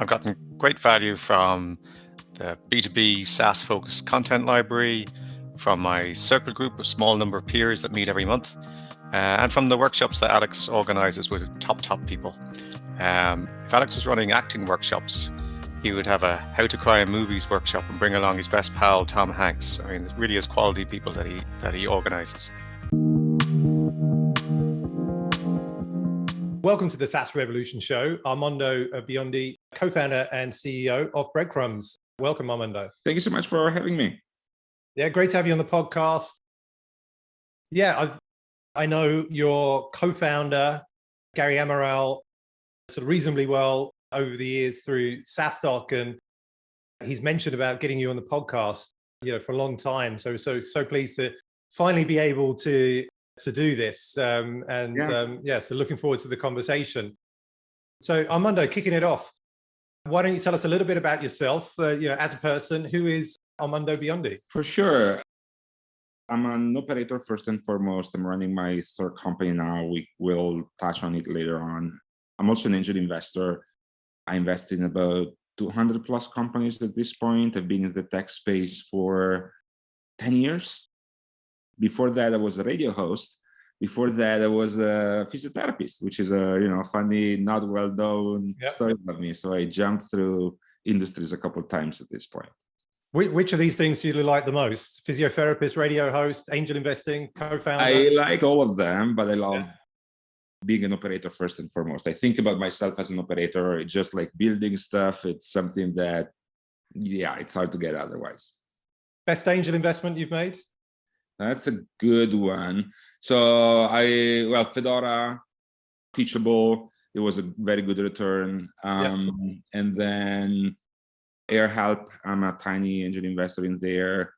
I've gotten great value from the B2B SaaS focused content library, from my circle group, a small number of peers that meet every month, and from the workshops that Alex organizes with top people. If Alex was running acting workshops, he would have a how to cry in movies workshop and bring along his best pal, Tom Hanks. I mean, it really is quality people that he organizes. Welcome to the SaaS Revolution Show. Armando Biondi, co-founder and CEO of Breadcrumbs. Welcome, Armando. Thank you so much for having me. Yeah, great to have you on the podcast. Yeah, I know your co-founder, Gary Amaral, sort of reasonably well over the years through SaaStock, and he's mentioned about getting you on the podcast, for a long time. So pleased to finally be able to do this. So looking forward to the conversation. So Armando, kicking it off, why don't you tell us a little bit about yourself, as a person? Who is Armando Biondi? For sure. I'm an operator first and foremost. I'm running my third company now. We will touch on it later on. I'm also an angel investor. I invest in about 200 plus companies at this point. I've been in the tech space for 10 years. Before that, I was a radio host. Before that, I was a physiotherapist, which is a funny, not well-known story about me. So I jumped through industries a couple of times at this point. Which of these things do you like the most? Physiotherapist, radio host, angel investing, co-founder? I like all of them, but I love being an operator first and foremost. I think about myself as an operator. It's just like building stuff. It's something that, it's hard to get otherwise. Best angel investment you've made? That's a good one. So Fedora, Teachable, it was a very good return. And then AirHelp, I'm a tiny angel investor in there.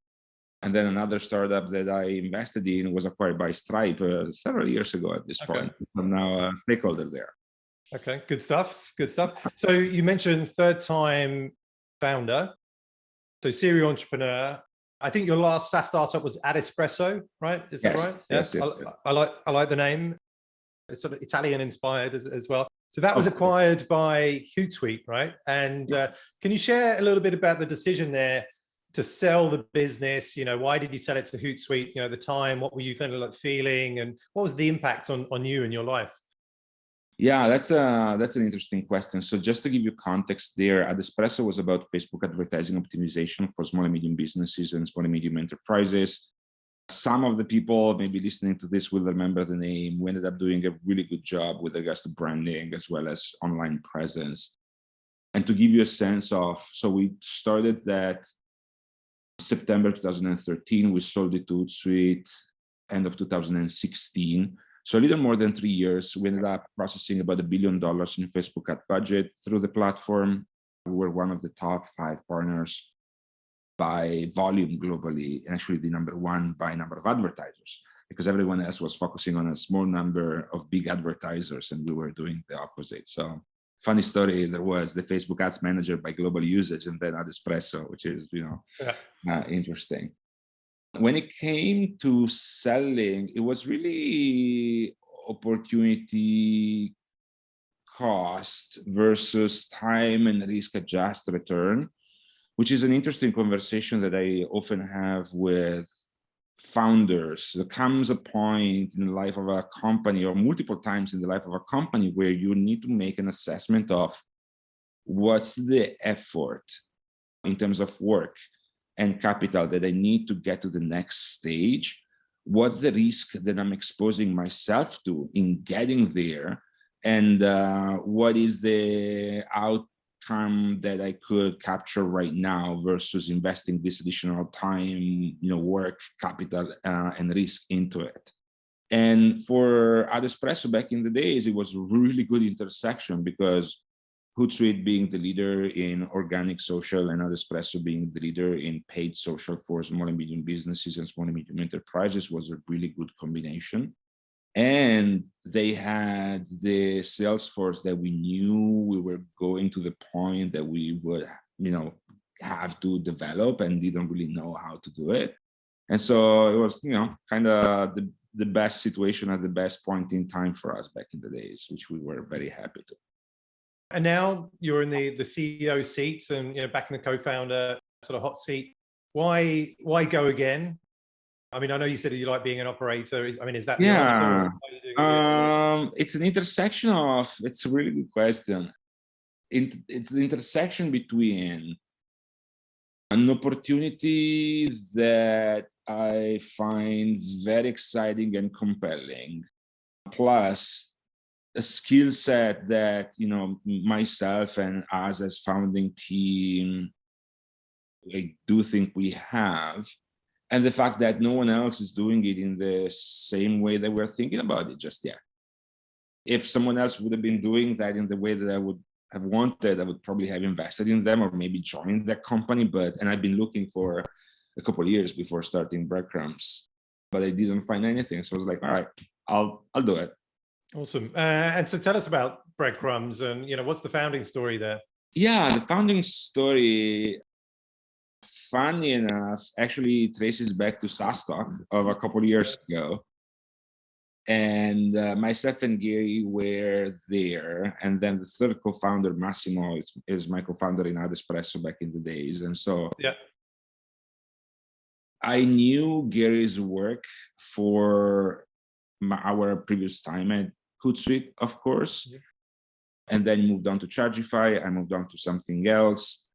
And then another startup that I invested in was acquired by Stripe several years ago at this point. I'm now a stakeholder there. Okay, good stuff. So you mentioned third-time founder, so serial entrepreneur. I think your last SaaS startup was AdEspresso, right? Is that right? Yes. I like the name. It's sort of Italian inspired as well. So that was acquired by HootSuite, right? And can you share a little bit about the decision there to sell the business? Why did you sell it to HootSuite? At the time, what were you kind of like feeling, and what was the impact on you and your life? Yeah, that's an interesting question. So just to give you context there, AdEspresso was about Facebook advertising optimization for small and medium businesses and small and medium enterprises. Some of the people maybe listening to this will remember the name. We ended up doing a really good job with regards to branding as well as online presence. And to give you a sense of, so we started that September 2013, we sold it to HootSuite end of 2016. So a little more than 3 years, we ended up processing about $1 billion in Facebook ad budget through the platform. We were one of the top 5 partners by volume globally, and actually the number 1 by number of advertisers, because everyone else was focusing on a small number of big advertisers, and we were doing the opposite. So funny story, there was the Facebook Ads Manager by global usage, and then AdEspresso, which is, interesting. When it came to selling, it was really opportunity cost versus time and risk adjusted return, which is an interesting conversation that I often have with founders. There comes a point in the life of a company, or multiple times in the life of a company, where you need to make an assessment of what's the effort in terms of work and capital that I need to get to the next stage. What's the risk that I'm exposing myself to in getting there? And what is the outcome that I could capture right now versus investing this additional time, work, capital, and risk into it. And for AdEspresso back in the days, it was a really good intersection, because HootSuite being the leader in organic social and AdEspresso being the leader in paid social for small and medium businesses and small and medium enterprises was a really good combination. And they had the sales force that we knew we were going to the point that we would, have to develop, and didn't really know how to do it. And so it was, kind of the best situation at the best point in time for us back in the days, which we were very happy to. And now you're in the CEO seats and back in the co-founder sort of hot seat. Why go again? I mean, I know you said you like being an operator. Is that the answer? Or are you doing It's an intersection of, it's a really good question. It's the intersection between an opportunity that I find very exciting and compelling, plus a skill set that, myself and us as founding team, I do think we have, and the fact that no one else is doing it in the same way that we're thinking about it just yet. If someone else would have been doing that in the way that I would have wanted, I would probably have invested in them or maybe joined that company. And I've been looking for a couple of years before starting Breadcrumbs, but I didn't find anything. So I was like, all right, I'll do it. Awesome. And so tell us about Breadcrumbs and, what's the founding story there? Yeah, the founding story, funny enough, actually traces back to SaaStock of a couple of years ago. And myself and Gary were there. And then the third co-founder, Massimo, is my co-founder in AdEspresso back in the days. And so I knew Gary's work for our previous time at HootSuite, of course. Yeah. And then moved on to Chargify. I moved on to something else.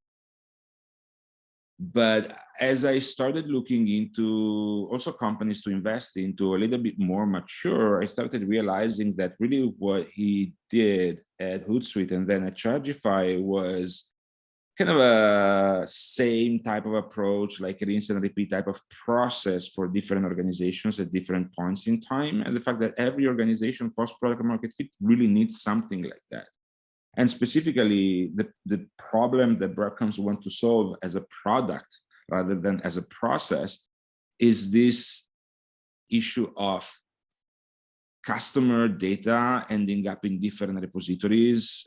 But as I started looking into also companies to invest into a little bit more mature, I started realizing that really what he did at HootSuite and then at Chargify was kind of a same type of approach, like a rinse and repeat type of process for different organizations at different points in time. And the fact that every organization post-product market fit really needs something like that. And specifically, the problem that Breadcrumbs want to solve as a product rather than as a process is this issue of customer data ending up in different repositories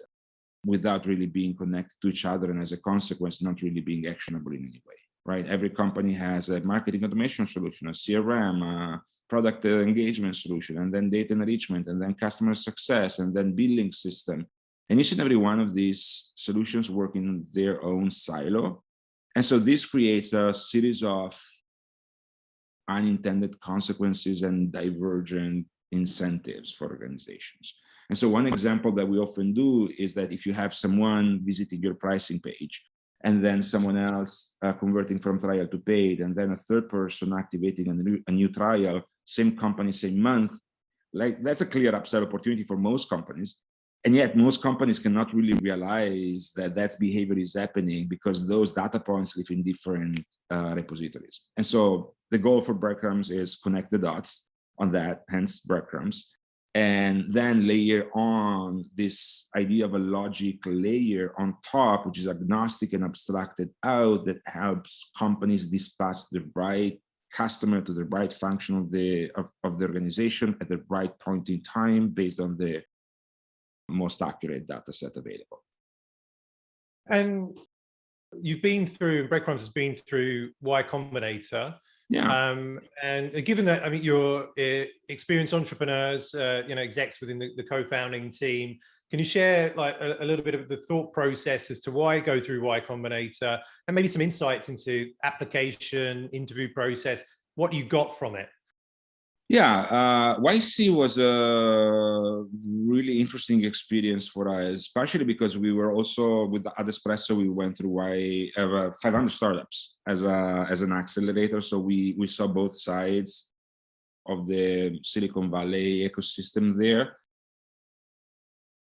without really being connected to each other, and as a consequence, not really being actionable in any way, right? Every company has a marketing automation solution, a CRM, a product engagement solution, and then data enrichment, and then customer success, and then billing system. And each and every one of these solutions work in their own silo. And so this creates a series of unintended consequences and divergent incentives for organizations. And so one example that we often do is that if you have someone visiting your pricing page, and then someone else converting from trial to paid, and then a third person activating a new trial, same company, same month, like that's a clear upsell opportunity for most companies. And yet most companies cannot really realize that that behavior is happening because those data points live in different repositories. And so the goal for Breadcrumbs is connect the dots on that, hence Breadcrumbs, and then layer on this idea of a logic layer on top, which is agnostic and abstracted out, that helps companies dispatch the right customer to the right function of the organization at the right point in time based on the most accurate data set available. And you've been through, Breadcrumbs has been through Y Combinator. Yeah. And given that, I mean, you're experienced entrepreneurs, execs within the co-founding team, can you share like a little bit of the thought process as to why go through Y Combinator and maybe some insights into application, interview process, what you got from it? Yeah, YC was a really interesting experience for us, partially because we were also with the AdEspresso, we went through 500 startups as an accelerator. So we saw both sides of the Silicon Valley ecosystem there.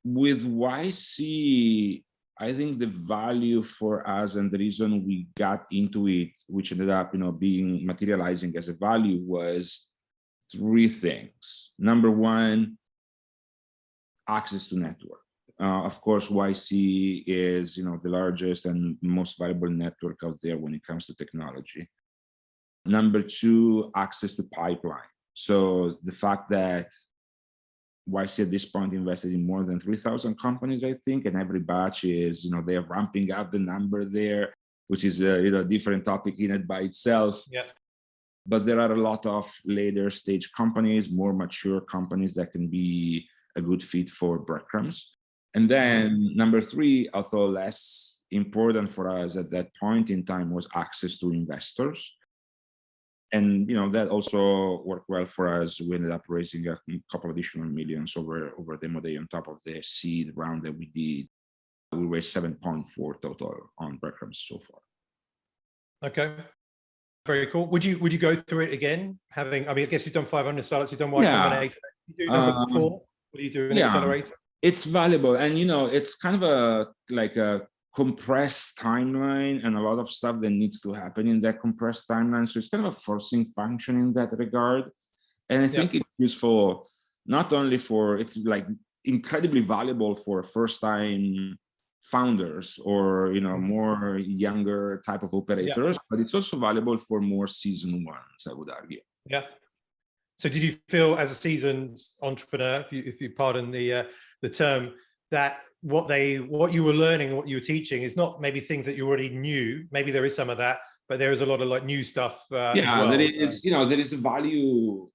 With YC, I think the value for us and the reason we got into it, which ended up, being materializing as a value, was three things. Number one, access to network. Of course, YC is, the largest and most valuable network out there when it comes to technology. Number two, access to pipeline. So the fact that YC at this point invested in more than 3,000 companies, I think, and every batch is, they're ramping up the number there, which is a different topic in it by itself. Yeah. But there are a lot of later stage companies, more mature companies that can be a good fit for Breadcrumbs. And then number three, although less important for us at that point in time, was access to investors. And that also worked well for us. We ended up raising a couple additional millions over demo day on top of the seed round that we did. We raised 7.4 total on Breadcrumbs so far. Okay, very cool. Would you go through it again? I guess you've done 500 startups, you've done Y Combinator. You do number 4. What do you do in Accelerator? It's valuable, and it's kind of a compressed timeline, and a lot of stuff that needs to happen in that compressed timeline. So it's kind of a forcing function in that regard. And I think it's useful not only it's like incredibly valuable for first-time founders or more younger type of operators, but it's also valuable for more seasoned ones, I would argue. Yeah. So did you feel, as a seasoned entrepreneur, if you pardon the term, that what you were learning, what you were teaching, is not maybe things that you already knew? Maybe there is some of that, but there is a lot of new stuff as well. There is, there is a value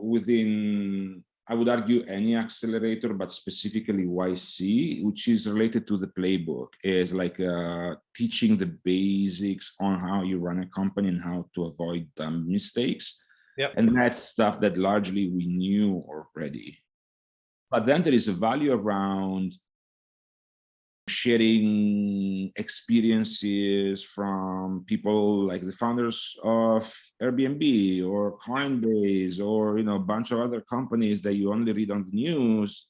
within, I would argue, any accelerator, but specifically YC, which is related to the playbook, is like teaching the basics on how you run a company and how to avoid dumb mistakes. And that's stuff that largely we knew already. But then there is a value around sharing experiences from people like the founders of Airbnb or Coinbase or a bunch of other companies that you only read on the news,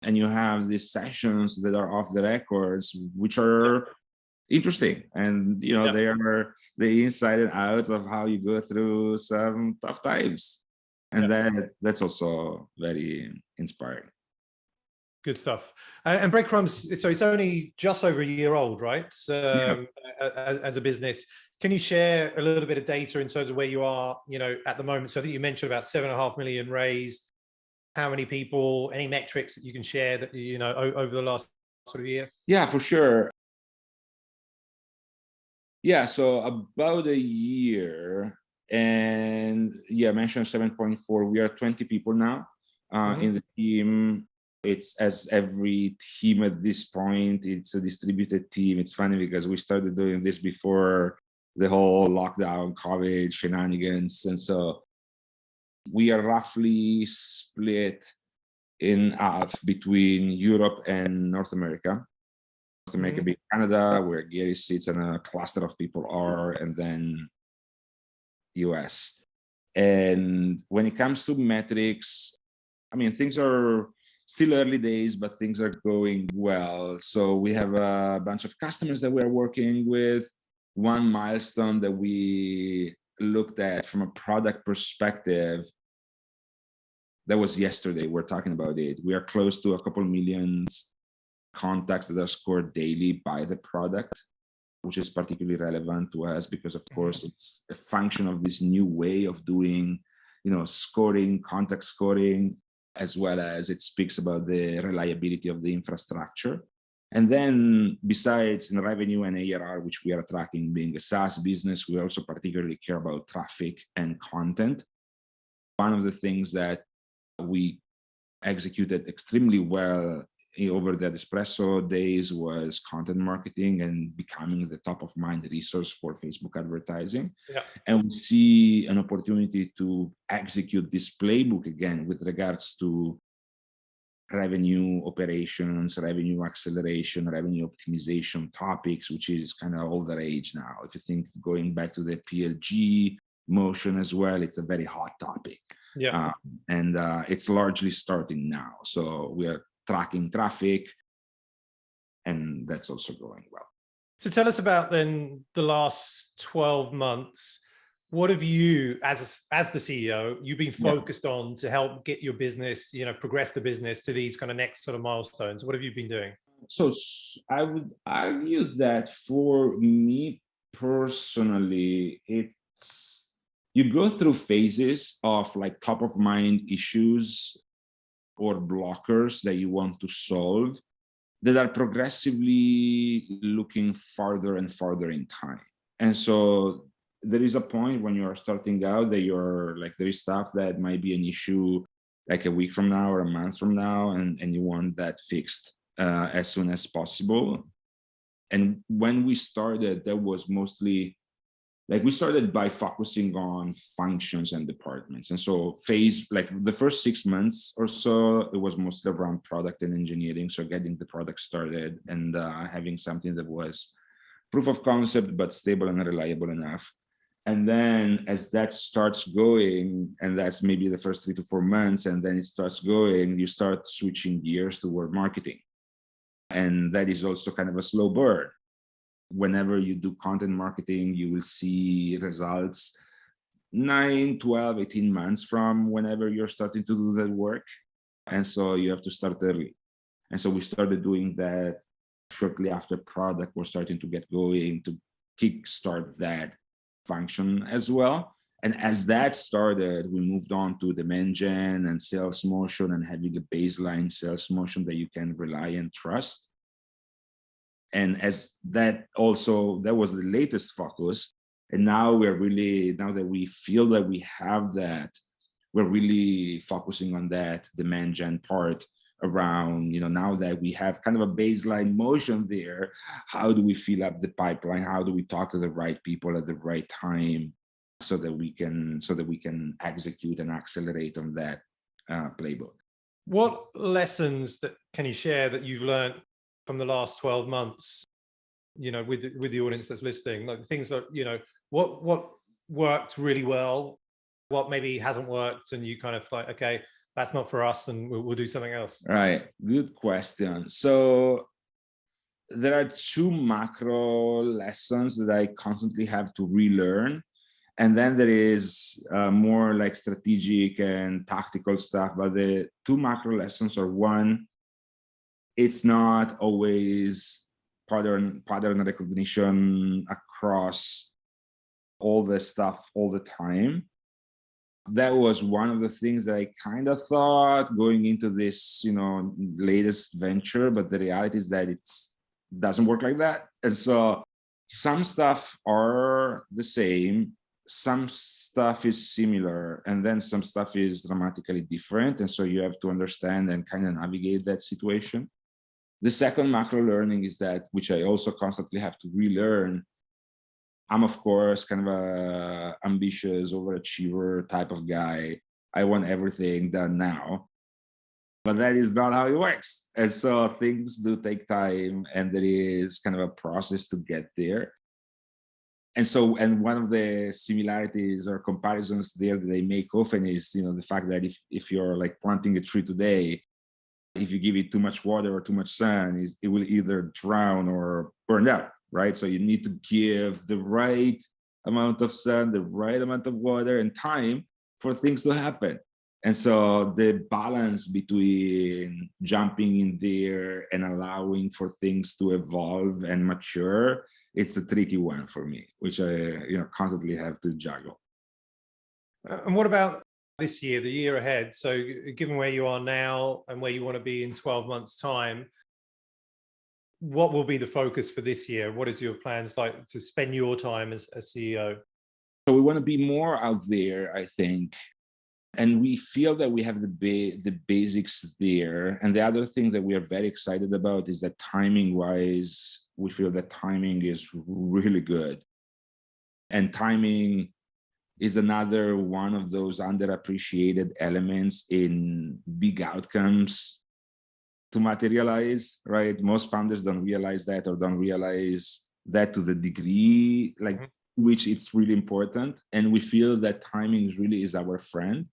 and you have these sessions that are off the records, which are interesting, and they are the inside and outs of how you go through some tough times, and that's also very inspiring. Good stuff. And Breadcrumbs, so it's only just over a year old, right? As a business. Can you share a little bit of data in terms of where you are, at the moment? So I think you mentioned about 7.5 million raised. How many people, any metrics that you can share that, over the last sort of year? Yeah, for sure. Yeah, so about a year, and I mentioned 7.4. We are 20 people now in the team. It's, as every team at this point, it's a distributed team. It's funny because we started doing this before the whole lockdown, COVID shenanigans. And so we are roughly split in half between Europe and North America. North America being Canada, where Gary sits and a cluster of people are, and then US. And when it comes to metrics, things are still early days, but things are going well. So we have a bunch of customers that we're working with. One milestone that we looked at from a product perspective, that was yesterday. We're talking about it. We are close to a couple millions contacts that are scored daily by the product, which is particularly relevant to us because, of course, it's a function of this new way of doing, scoring, contact scoring, as well as it speaks about the reliability of the infrastructure. And then besides in revenue and ARR, which we are tracking being a SaaS business, we also particularly care about traffic and content. One of the things that we executed extremely well over the AdEspresso days was content marketing and becoming the top of mind resource for Facebook advertising. And we see an opportunity to execute this playbook again with regards to revenue operations, revenue acceleration, revenue optimization topics, which is kind of all the rage now. If you think going back to the PLG motion as well, it's a very hot topic. And it's largely starting now. So we are tracking traffic, and that's also going well. So tell us about then the last 12 months. What have you, as the CEO, you've been focused on to help get your business, progress the business to these kind of next sort of milestones? What have you been doing? So I would argue that for me personally, you go through phases of like top of mind issues or blockers that you want to solve that are progressively looking farther and farther in time. And so there is a point when you are starting out that there is stuff that might be an issue like a week from now or a month from now, and you want that fixed as soon as possible. And when we started, that was mostly like we started by focusing on functions and departments. And so like the first 6 months or so, it was mostly around product and engineering. So getting the product started and having something that was proof of concept, but stable and reliable enough. And then as that starts going, and that's maybe the first 3 to 4 months, and then it starts going, you start switching gears toward marketing. And that is also kind of a slow burn. Whenever you do content marketing, you will see results 9, 12, 18 months from whenever you're starting to do that work. And so you have to start early. And so we started doing that shortly after product was starting to get going to kickstart that function as well. And as that started, we moved on to demand gen and sales motion and having a baseline sales motion that you can rely and trust. And as that was the latest focus. And now now that we feel that we have that, we're really focusing on that demand gen part around, now that we have kind of a baseline motion there, how do we fill up the pipeline? How do we talk to the right people at the right time so that we can execute and accelerate on that playbook? What lessons can you share that you've learned from the last 12 months, with the audience that's listening, like things that, what worked really well, what maybe hasn't worked, and you kind of like, okay, that's not for us, and we'll do something else? Right. Good question. So there are 2 macro lessons that I constantly have to relearn. And then there is more like strategic and tactical stuff. But the 2 macro lessons are, one, it's not always pattern recognition across all the stuff all the time. That was one of the things that I kind of thought going into this, latest venture, but the reality is that it doesn't work like that. And so some stuff are the same, some stuff is similar, and then some stuff is dramatically different. And so you have to understand and kind of navigate that situation. The second macro learning is that, which I also constantly have to relearn, I'm, of course, kind of a ambitious overachiever type of guy. I want everything done now, but that is not how it works. And so things do take time, and there is kind of a process to get there. And one of the similarities or comparisons there that they make often is, the fact that if you're like planting a tree today, if you give it too much water or too much sun, it will either drown or burn out, right? So you need to give the right amount of sun, the right amount of water and time for things to happen. And so the balance between jumping in there and allowing for things to evolve and mature, it's a tricky one for me, which I constantly have to juggle. And what about this year, the year ahead? So given where you are now and where you want to be in 12 months' time, what will be the focus for this year? What is your plans like to spend your time as CEO? So we want to be more out there, I think. And we feel that we have the basics there. And the other thing that we are very excited about is that timing-wise, we feel that timing is really good. And timing is another one of those underappreciated elements in big outcomes to materialize, right? Most founders don't realize that, or don't realize that to the degree which it's really important. And we feel that timing really is our friend.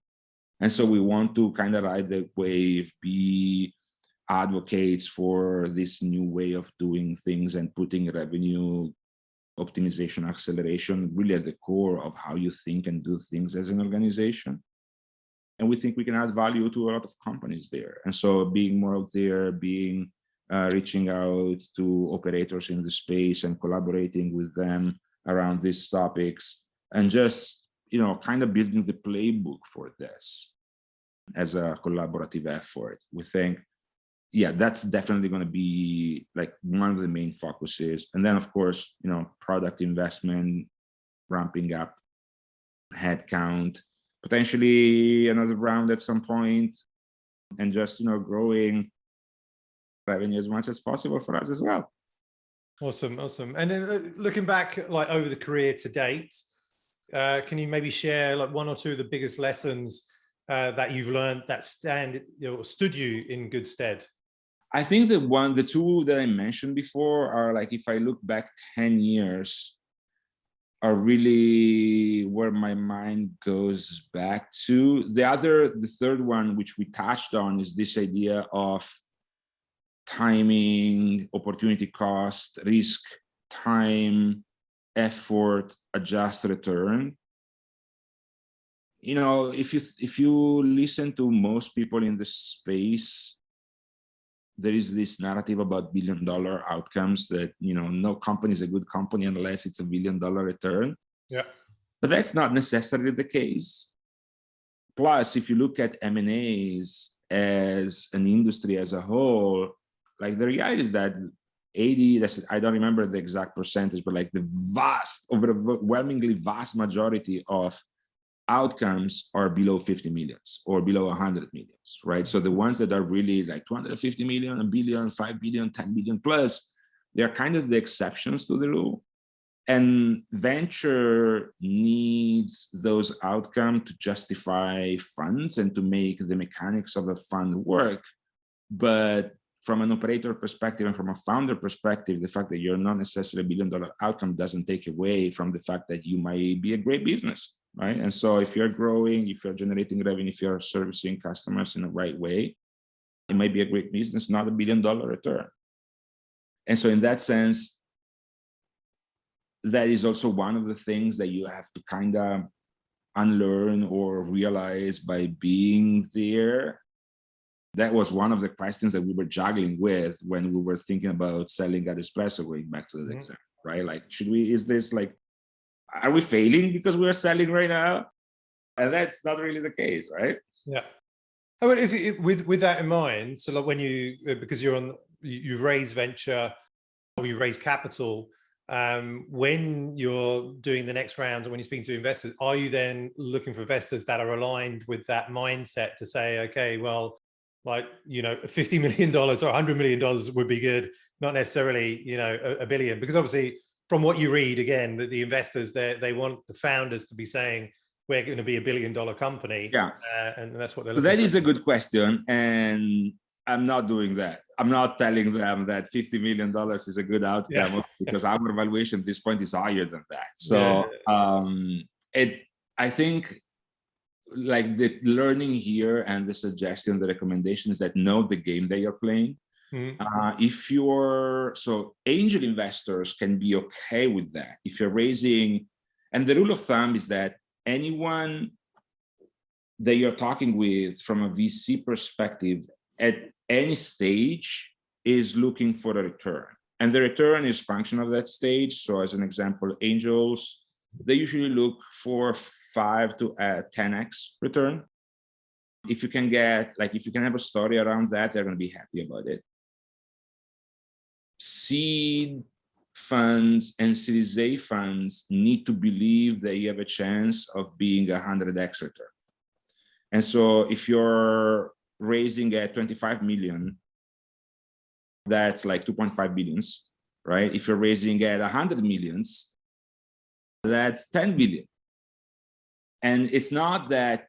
And so we want to kind of ride the wave, be advocates for this new way of doing things and putting revenue optimization, acceleration really at the core of how you think and do things as an organization. And we think we can add value to a lot of companies there. And so being more out there, reaching out to operators in the space and collaborating with them around these topics, and just, kind of building the playbook for this as a collaborative effort. We think, that's definitely going to be like one of the main focuses. And then, of course, product investment, ramping up headcount, potentially another round at some point, and just, growing revenue as much as possible for us as well. Awesome. And then looking back, like over the career to date, can you maybe share like one or two of the biggest lessons that you've learned that stood you in good stead? I think the two that I mentioned before are like, if I look back 10 years, are really where my mind goes back to. The third one, which we touched on, is this idea of timing, opportunity cost, risk, time, effort, adjust return. If you listen to most people in the space, there is this narrative about billion-dollar outcomes that, no company is a good company unless it's a billion-dollar return. Yeah. But that's not necessarily the case. Plus, if you look at M&As as an industry as a whole, like the reality is that I don't remember the exact percentage, but like the overwhelmingly vast majority of outcomes are below 50 millions or below 100 millions, right? So the ones that are really like 250 million, a billion, 5 billion, 10 billion plus, they're kind of the exceptions to the rule. And venture needs those outcomes to justify funds and to make the mechanics of a fund work. But from an operator perspective and from a founder perspective, the fact that you're not necessarily a billion-dollar outcome doesn't take away from the fact that you might be a great business, right? And so if you're growing, if you're generating revenue, if you're servicing customers in the right way, it might be a great business, not a billion-dollar return. And so in that sense, that is also one of the things that you have to kind of unlearn or realize by being there. That was one of the questions that we were juggling with when we were thinking about selling AdEspresso, going back to the example, right? Like, are we failing because we're selling right now? And that's not really the case, right? Yeah. I mean, with that in mind, so like when because you've raised venture, or you've raised capital, when you're doing the next round and when you're speaking to investors, are you then looking for investors that are aligned with that mindset to say, okay, well, like, $50 million or $100 million would be good, not necessarily, a billion? Because obviously from what you read, again, the investors, they want the founders to be saying, we're going to be $1 billion company. Yeah. And that's what they're So looking for. that is a good question. And I'm not doing that. I'm not telling them that $50 million is a good outcome, because our valuation at this point is higher than that. So I think like the learning here and the suggestion, the recommendation is that know the game that you're playing. So angel investors can be okay with that. If you're raising, and the rule of thumb is that anyone that you're talking with from a VC perspective at any stage is looking for a return. And the return is function of that stage. So as an example, angels, they usually look for 5 to 10x return. If you can have a story around that, they're going to be happy about it. Seed funds and Series A funds need to believe that you have a chance of being 100x return. And so if you're raising at 25 million, that's like 2.5 billions, right? If you're raising at 100 millions, that's 10 billion. And it's not that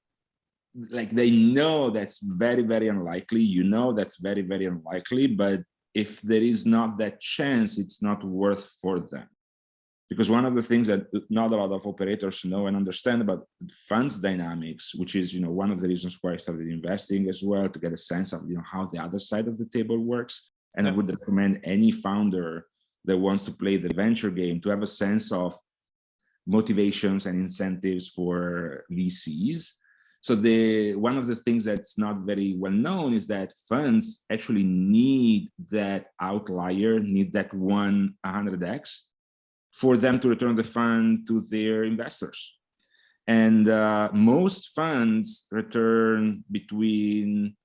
like they know that's very, very unlikely, that's very, very unlikely, but if there is not that chance, it's not worth for them. Because one of the things that not a lot of operators know and understand about funds dynamics, which is, one of the reasons why I started investing as well, to get a sense of, how the other side of the table works. And I would recommend any founder that wants to play the venture game to have a sense of motivations and incentives for VCs. So one of the things that's not very well known is that funds actually need that outlier, need that 100x for them to return the fund to their investors. And most funds return between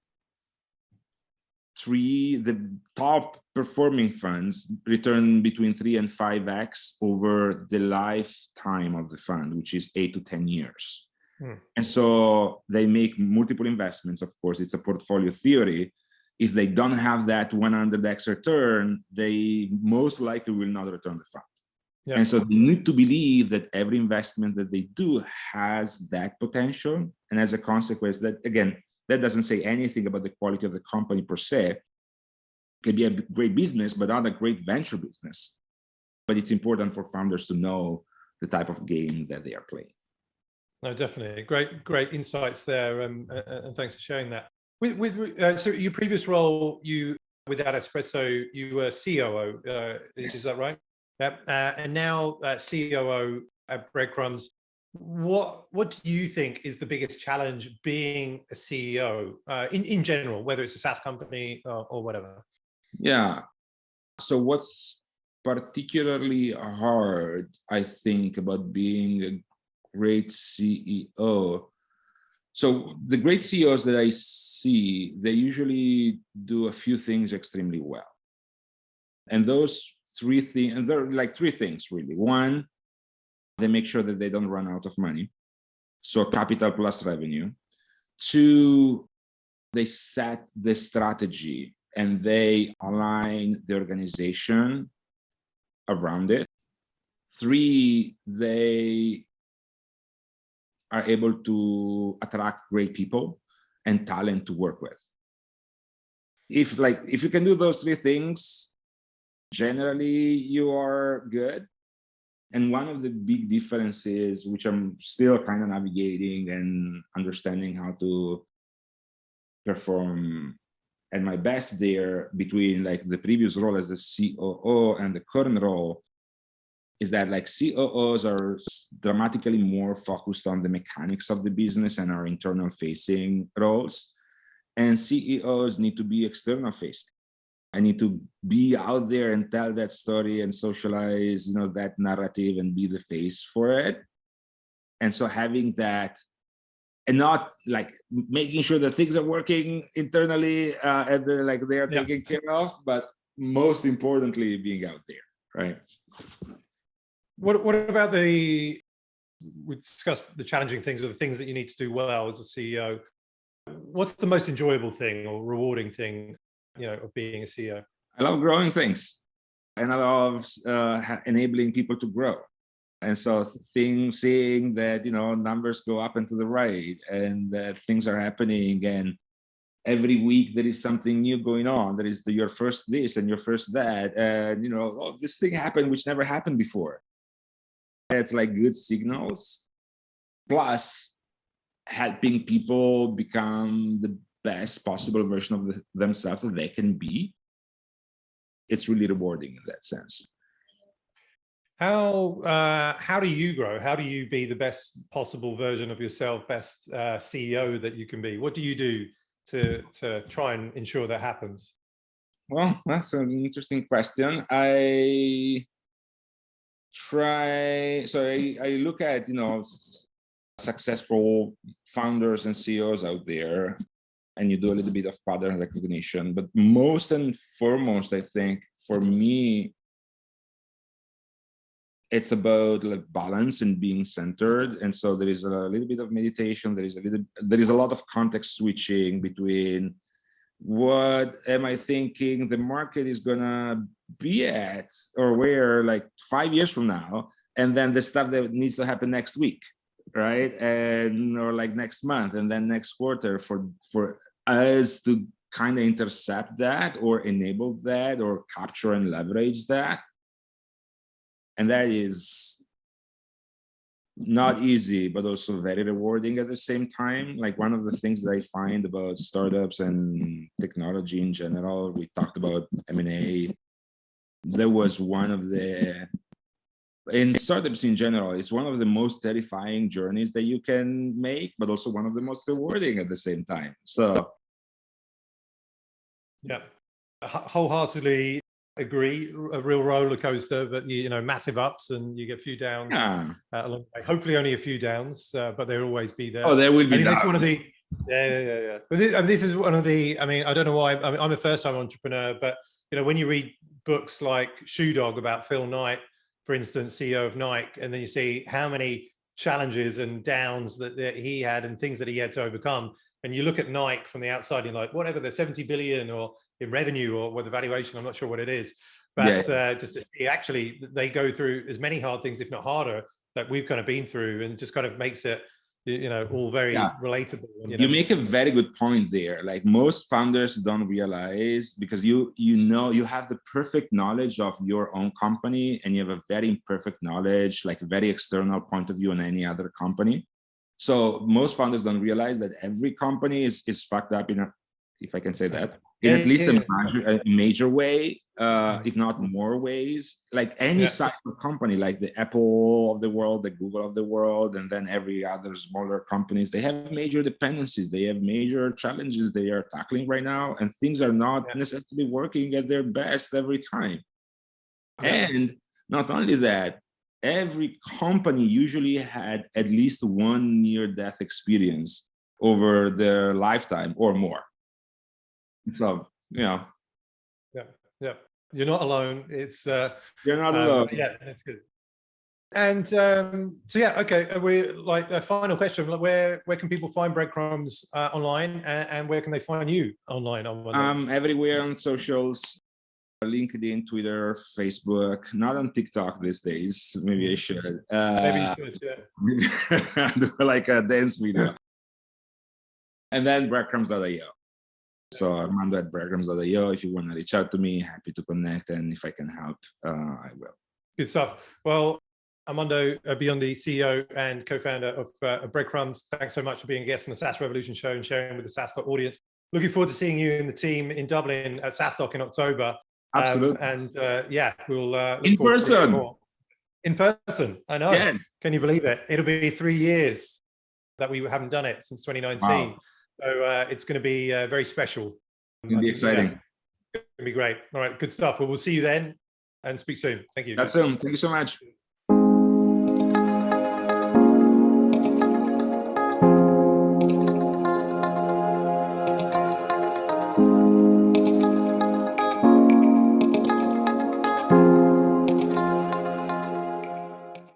the top performing funds return between 3 and 5x over the lifetime of the fund, which is 8 to 10 years. And so they make multiple investments. Of course, it's a portfolio theory. If they don't have that 100x return, they most likely will not return the fund. And so they need to believe that every investment that they do has that potential. And as a consequence, that again, that doesn't say anything about the quality of the company per se. It can be a great business, but not a great venture business. But it's important for founders to know the type of game that they are playing. No, definitely. Great insights there. And thanks for sharing that. So your previous role, with AdEspresso, you were COO. Yes. Is that right? Yep. And now COO at Breadcrumbs. What do you think is the biggest challenge being a CEO in general, whether it's a SaaS company or whatever? Yeah. So what's particularly hard, I think, about being a great CEO. So the great CEOs that I see, they usually do a few things extremely well. And those three things, and there are like three things really. One, they make sure that they don't run out of money. So capital plus revenue. Two, they set the strategy and they align the organization around it. Three, they are able to attract great people and talent to work with. If you can do those three things, generally you are good. And one of the big differences, which I'm still kind of navigating and understanding how to perform at my best there between like the previous role as a COO and the current role, is that like COOs are dramatically more focused on the mechanics of the business and our internal facing roles. And CEOs need to be external facing. I need to be out there and tell that story and socialize, that narrative and be the face for it. And so having that, and not like making sure that things are working internally and they're taken care of, but most importantly, being out there, right? What about we discussed the challenging things or the things that you need to do well as a CEO. What's the most enjoyable thing or rewarding thing, of being a CEO? I love growing things and I love enabling people to grow. And so seeing that, numbers go up and to the right and that things are happening and every week there is something new going on. There is your first this and your first that. And, this thing happened, which never happened before. It's like good signals, plus helping people become the best possible version of themselves that they can be. It's really rewarding in that sense. How do you grow? How do you be the best possible version of yourself, best CEO that you can be? What do you do to try and ensure that happens? Well, that's an interesting question. I look at, successful founders and CEOs out there, and you do a little bit of pattern recognition. But most and foremost, I think for me, it's about like balance and being centered. And so there is a little bit of meditation. There is a lot of context switching between what am I thinking the market is gonna be at or where like 5 years from now, and then the stuff that needs to happen next week, right? Or like next month and then next quarter for us to kind of intercept that or enable that or capture and leverage that. And that is not easy, but also very rewarding at the same time. Like one of the things that I find about startups and technology in general, we talked about M&A. There was one of in startups in general, it's one of the most terrifying journeys that you can make, but also one of the most rewarding at the same time. So, yeah, wholeheartedly agree. A real roller coaster, but massive ups and you get a few downs along the way. Hopefully only a few downs, but they'll always be there. Oh, there will be. That's one of the But this is one of the. I don't know why. I'm a first-time entrepreneur, but when you read books like Shoe Dog about Phil Knight, for instance, CEO of Nike, and then you see how many challenges and downs that he had and things that he had to overcome. And you look at Nike from the outside, and you're like, whatever, they're 70 billion or in revenue or what the valuation, I'm not sure what it is. But just to see, actually, they go through as many hard things, if not harder, that we've kind of been through, and just kind of makes it, all very relatable. You make a very good point there. Like most founders don't realize, because you have the perfect knowledge of your own company, and you have a very imperfect knowledge, like a very external point of view on any other company. So most founders don't realize that every company is fucked up in if I can say that, in at least a major way, if not more ways. Like any size of company, like the Apple of the world, the Google of the world, and then every other smaller companies, they have major dependencies. They have major challenges they are tackling right now, and things are not necessarily working at their best every time. And not only that, every company usually had at least one near-death experience over their lifetime or more. So, yeah, you're not alone. It's you're not alone. Yeah, that's good. And so okay, we like a final question. Where can people find Breadcrumbs online, and where can they find you online? Everywhere on socials. LinkedIn, Twitter, Facebook, not on TikTok these days. Maybe I should. Maybe you should, do like a dance video. And then breadcrumbs.io. So Armando at breadcrumbs.io. If you want to reach out to me, happy to connect. And if I can help, I will. Good stuff. Well, Armando Biondi, CEO and co-founder of Breadcrumbs, thanks so much for being a guest on the SaaS Revolution show and sharing with the SaaStock audience. Looking forward to seeing you and the team in Dublin at SaaStock in October. Absolutely. We'll look in forward person. To more. In person, I know. Yes. Can you believe it? It'll be 3 years that we haven't done it since 2019. Wow. So it's going to be very special. It'll be exciting. It's going to be great. All right, good stuff. Well, we'll see you then and speak soon. Thank you. That's it. Thank you so much.